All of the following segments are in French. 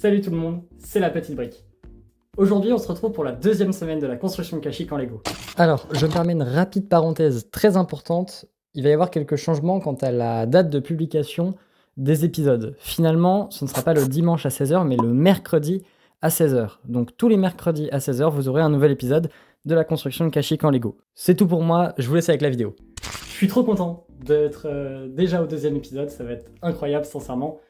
Salut tout le monde, c'est la petite brique. Aujourd'hui, on se retrouve pour la deuxième semaine de la construction Kashyyyk en Lego. Alors, je me permets une rapide parenthèse très importante. Il va y avoir quelques changements quant à la date de publication des épisodes. Finalement, ce ne sera pas le dimanche à 16h, mais le mercredi à 16h. Donc tous les mercredis à 16h, vous aurez un nouvel épisode de la construction de Kashyyyk en Lego. C'est tout pour moi, je vous laisse avec la vidéo. Je suis trop content d'être déjà au deuxième épisode, ça va être incroyable sincèrement.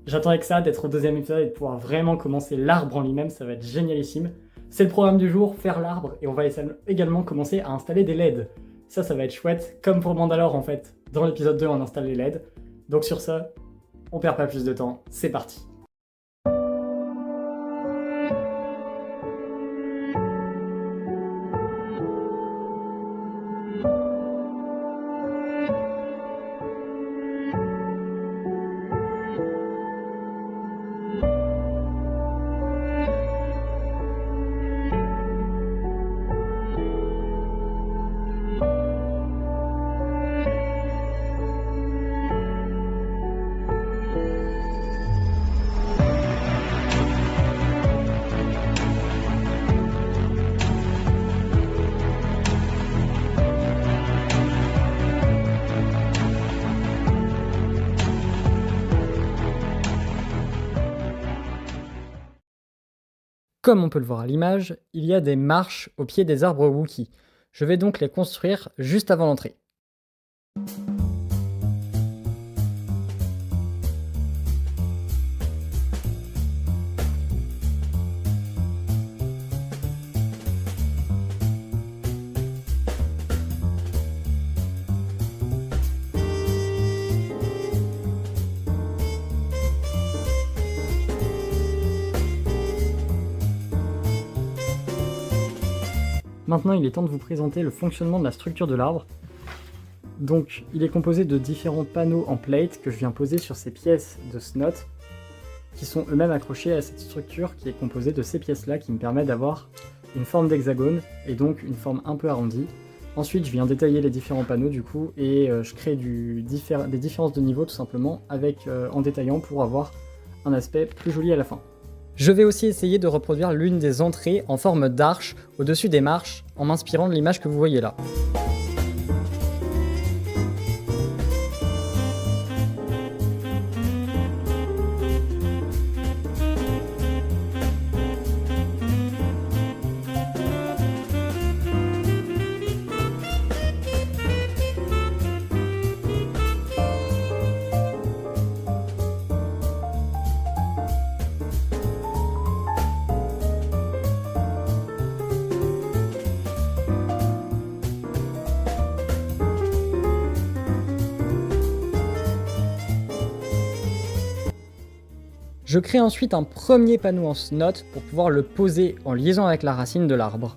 J'attendais que ça, d'être au deuxième épisode et de pouvoir vraiment commencer l'arbre en lui-même, ça va être génialissime. C'est le programme du jour, faire l'arbre, et on va également commencer à installer des LED. Ça va être chouette, comme pour Mandalore en fait. Dans l'épisode 2, on installe les LED. Donc sur ça, on perd pas plus de temps, c'est parti. Comme on peut le voir à l'image, il y a des marches au pied des arbres Wookie. Je vais donc les construire juste avant l'entrée. Maintenant, il est temps de vous présenter le fonctionnement de la structure de l'arbre. Donc, il est composé de différents panneaux en plate que je viens poser sur ces pièces de snot qui sont eux-mêmes accrochés à cette structure qui est composée de ces pièces-là qui me permettent d'avoir une forme d'hexagone et donc une forme un peu arrondie. Ensuite, je viens détailler les différents panneaux du coup et je crée des différences de niveau tout simplement en détaillant pour avoir un aspect plus joli à la fin. Je vais aussi essayer de reproduire l'une des entrées en forme d'arche au-dessus des marches en m'inspirant de l'image que vous voyez là. Je crée ensuite un premier panneau en snot pour pouvoir le poser en liaison avec la racine de l'arbre.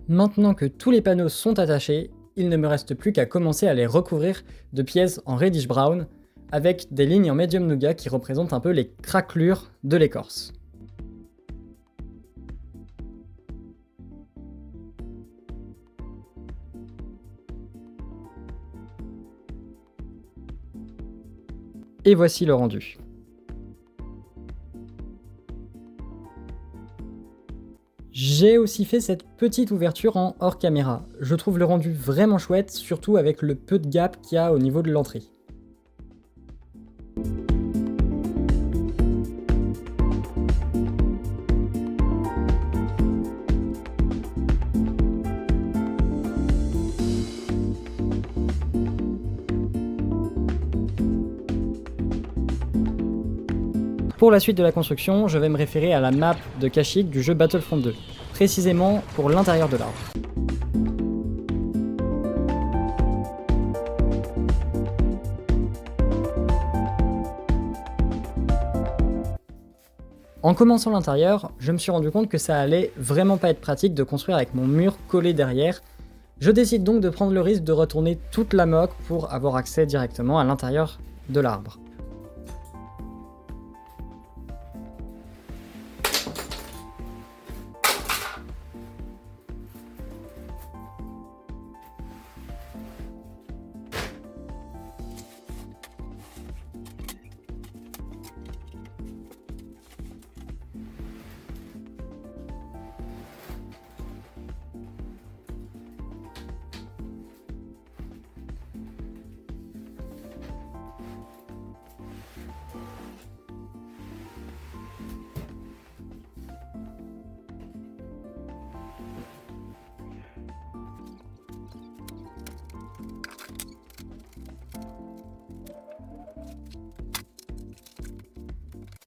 Maintenant que tous les panneaux sont attachés, il ne me reste plus qu'à commencer à les recouvrir de pièces en reddish brown, avec des lignes en medium nougat qui représentent un peu les craquelures de l'écorce. Et voici le rendu. J'ai aussi fait cette petite ouverture en hors caméra. Je trouve le rendu vraiment chouette, surtout avec le peu de gap qu'il y a au niveau de l'entrée. Pour la suite de la construction, je vais me référer à la map de Kashyyyk du jeu Battlefront 2, précisément pour l'intérieur de l'arbre. En commençant l'intérieur, je me suis rendu compte que ça allait vraiment pas être pratique de construire avec mon mur collé derrière. Je décide donc de prendre le risque de retourner toute la moque pour avoir accès directement à l'intérieur de l'arbre.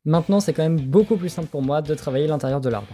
Maintenant, c'est quand même beaucoup plus simple pour moi de travailler l'intérieur de l'arbre.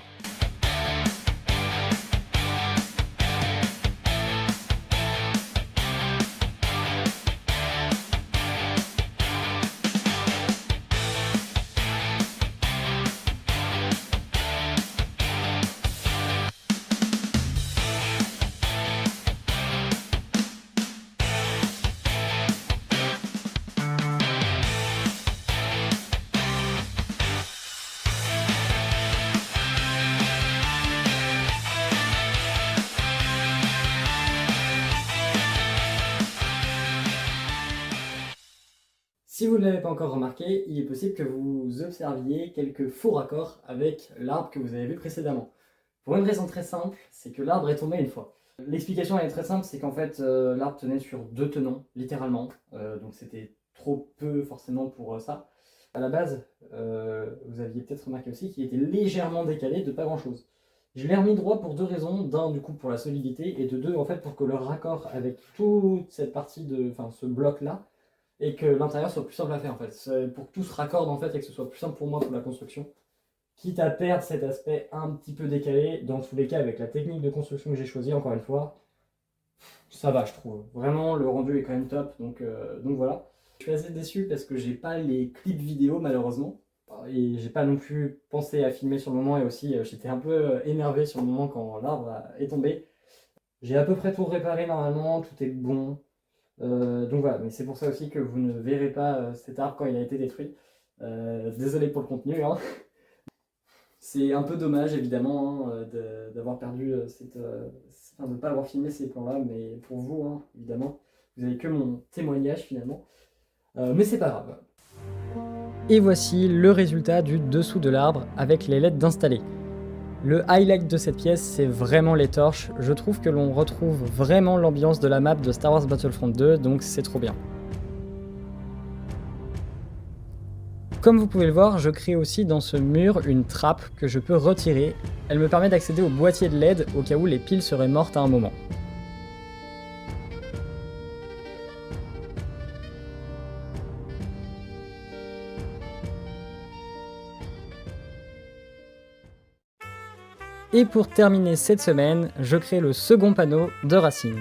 Si vous ne l'avez pas encore remarqué, il est possible que vous observiez quelques faux raccords avec l'arbre que vous avez vu précédemment. Pour une raison très simple, c'est que l'arbre est tombé une fois. L'explication est très simple, c'est qu'en fait l'arbre tenait sur 2 tenons, littéralement, donc c'était trop peu forcément pour ça. À la base, vous aviez peut-être remarqué aussi qu'il était légèrement décalé de pas grand chose. Je l'ai remis droit pour 2 raisons, d'un du coup pour la solidité et de 2 en fait pour que le raccord avec toute cette partie de, enfin ce bloc là, et que l'intérieur soit plus simple à faire en fait. C'est pour que tout se raccorde en fait et que ce soit plus simple pour moi pour la construction. Quitte à perdre cet aspect un petit peu décalé, dans tous les cas avec la technique de construction que j'ai choisie, encore une fois, ça va je trouve. Vraiment le rendu est quand même top, donc voilà. Je suis assez déçu parce que j'ai pas les clips vidéo malheureusement. Et j'ai pas non plus pensé à filmer sur le moment et aussi j'étais un peu énervé sur le moment quand l'arbre est tombé. J'ai à peu près tout réparé normalement, tout est bon. Donc voilà, mais c'est pour ça aussi que vous ne verrez pas cet arbre quand il a été détruit. Désolé pour le contenu, hein. C'est un peu dommage évidemment hein, d'avoir perdu enfin, de ne pas avoir filmé ces plans-là, mais pour vous, hein, évidemment, vous avez que mon témoignage finalement. Mais c'est pas grave. Et voici le résultat du dessous de l'arbre avec les LED installées. Le highlight de cette pièce, c'est vraiment les torches. Je trouve que l'on retrouve vraiment l'ambiance de la map de Star Wars Battlefront 2, donc c'est trop bien. Comme vous pouvez le voir, je crée aussi dans ce mur une trappe que je peux retirer. Elle me permet d'accéder au boîtier de LED au cas où les piles seraient mortes à un moment. Et pour terminer cette semaine, je crée le second panneau de Racine.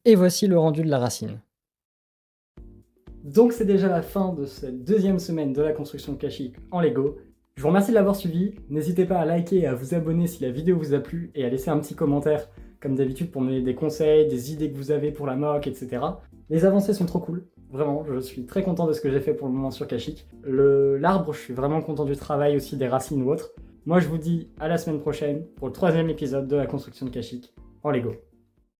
Et voici le rendu de la racine. Donc c'est déjà la fin de cette deuxième semaine de la construction Kashyyyk en Lego. Je vous remercie de l'avoir suivi, n'hésitez pas à liker et à vous abonner si la vidéo vous a plu et à laisser un petit commentaire comme d'habitude pour me donner des conseils, des idées que vous avez pour la mock, etc. Les avancées sont trop cool, vraiment, je suis très content de ce que j'ai fait pour le moment sur Kashyyyk. L'arbre, je suis vraiment content du travail aussi des racines ou autres. Moi je vous dis à la semaine prochaine pour le 3e épisode de la construction de Kashyyyk en Lego.